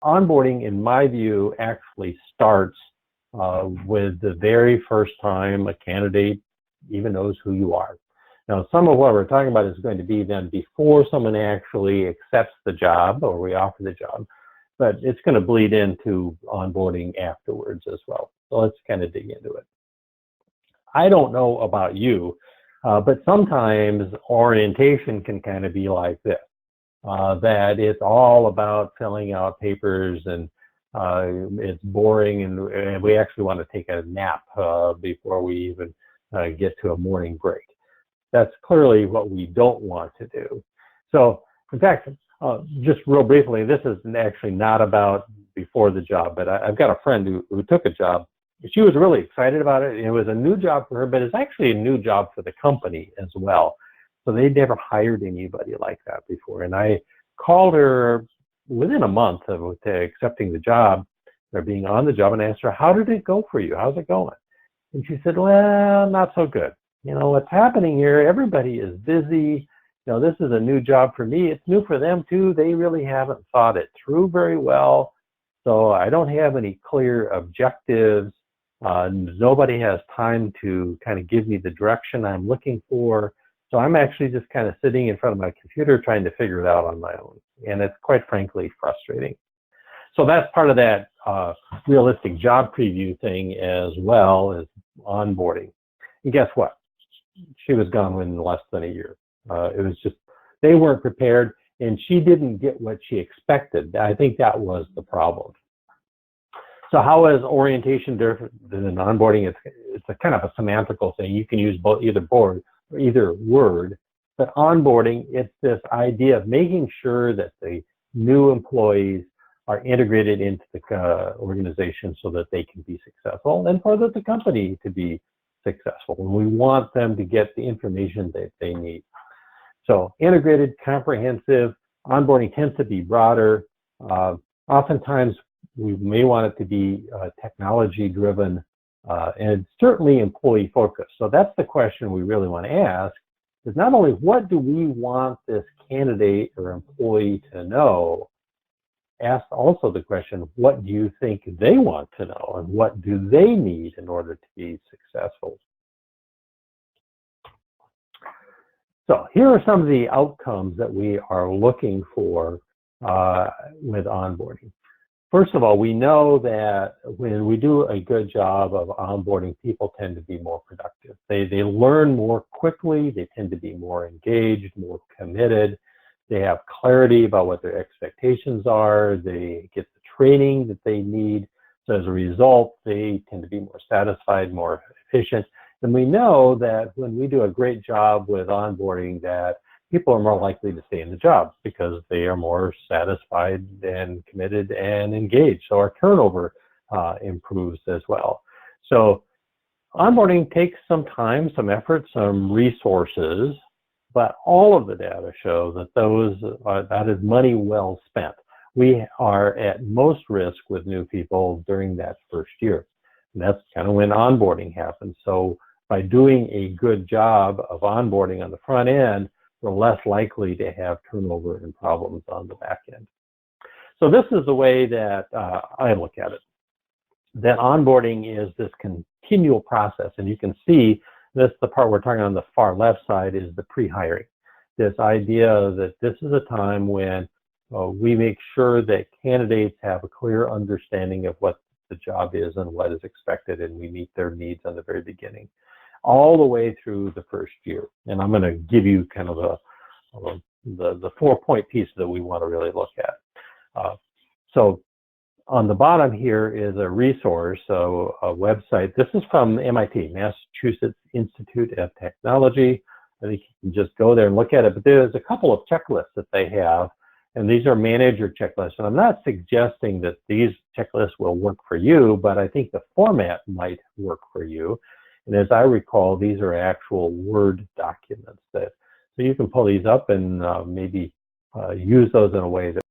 onboarding, in my view, actually starts with the very first time a candidate even knows who you are. Now, some of what we're talking about is going to be then before someone actually accepts the job or we offer the job, but it's going to bleed into onboarding afterwards as well. So let's kind of dig into it. I don't know about you, but sometimes orientation can kind of be like this, that it's all about filling out papers and it's boring and we actually want to take a nap before we even get to a morning break. That's clearly what we don't want to do. So, in fact, just real briefly, this is actually not about before the job, but I've got a friend who took a job. She was really excited about it. It was a new job for her, but it's actually a new job for the company as well. So they'd never hired anybody like that before. And I called her within a month of accepting the job, or being on the job, and asked her, how did it go for you? How's it going? And she said, well, not so good. You know, what's happening here, everybody is busy. You know, this is a new job for me. It's new for them too. They really haven't thought it through very well. So I don't have any clear objectives. Nobody has time to kind of give me the direction I'm looking for. So I'm actually just kind of sitting in front of my computer trying to figure it out on my own. And it's quite frankly frustrating. So that's part of that realistic job preview thing as well as onboarding. And guess what? She was gone in less than a year. It was just, they weren't prepared and she didn't get what she expected. I think that was the problem. So how is orientation different than onboarding? It's a kind of a semantical thing. You can use either word, but onboarding, it's this idea of making sure that the new employees are integrated into the organization so that they can be successful and for the company to be successful. And we want them to get the information that they need. So integrated, comprehensive, onboarding tends to be broader. Oftentimes we may want it to be technology driven and certainly employee focused. So that's the question we really want to ask, is not only what do we want this candidate or employee to know, ask also the question, what do you think they want to know and what do they need in order to be successful? So here are some of the outcomes that we are looking for with onboarding. First of all, we know that when we do a good job of onboarding, people tend to be more productive. They learn more quickly, they tend to be more engaged, more committed. They have clarity about what their expectations are. They get the training that they need. So as a result, they tend to be more satisfied, more efficient. And we know that when we do a great job with onboarding, that people are more likely to stay in the job because they are more satisfied and committed and engaged. So our turnover improves as well. So onboarding takes some time, some effort, some resources, but all of the data show that that is money well spent. We are at most risk with new people during that first year. And that's kind of when onboarding happens. So by doing a good job of onboarding on the front end, we're less likely to have turnover and problems on the back end. So this is the way that I look at it. That onboarding is this continual process, and you can see this, the part we're talking on the far left side is the pre-hiring. This idea that this is a time when we make sure that candidates have a clear understanding of what the job is and what is expected, and we meet their needs on the very beginning, all the way through the first year. And I'm going to give you kind of the 4-point piece that we want to really look at. So on the bottom here is a resource, so a website. This is from MIT, Massachusetts Institute of Technology. I think you can just go there and look at it, but there's a couple of checklists that they have, and these are manager checklists. And I'm not suggesting that these checklists will work for you, but I think the format might work for you. And as I recall, these are actual Word documents so you can pull these up and maybe use those in a way that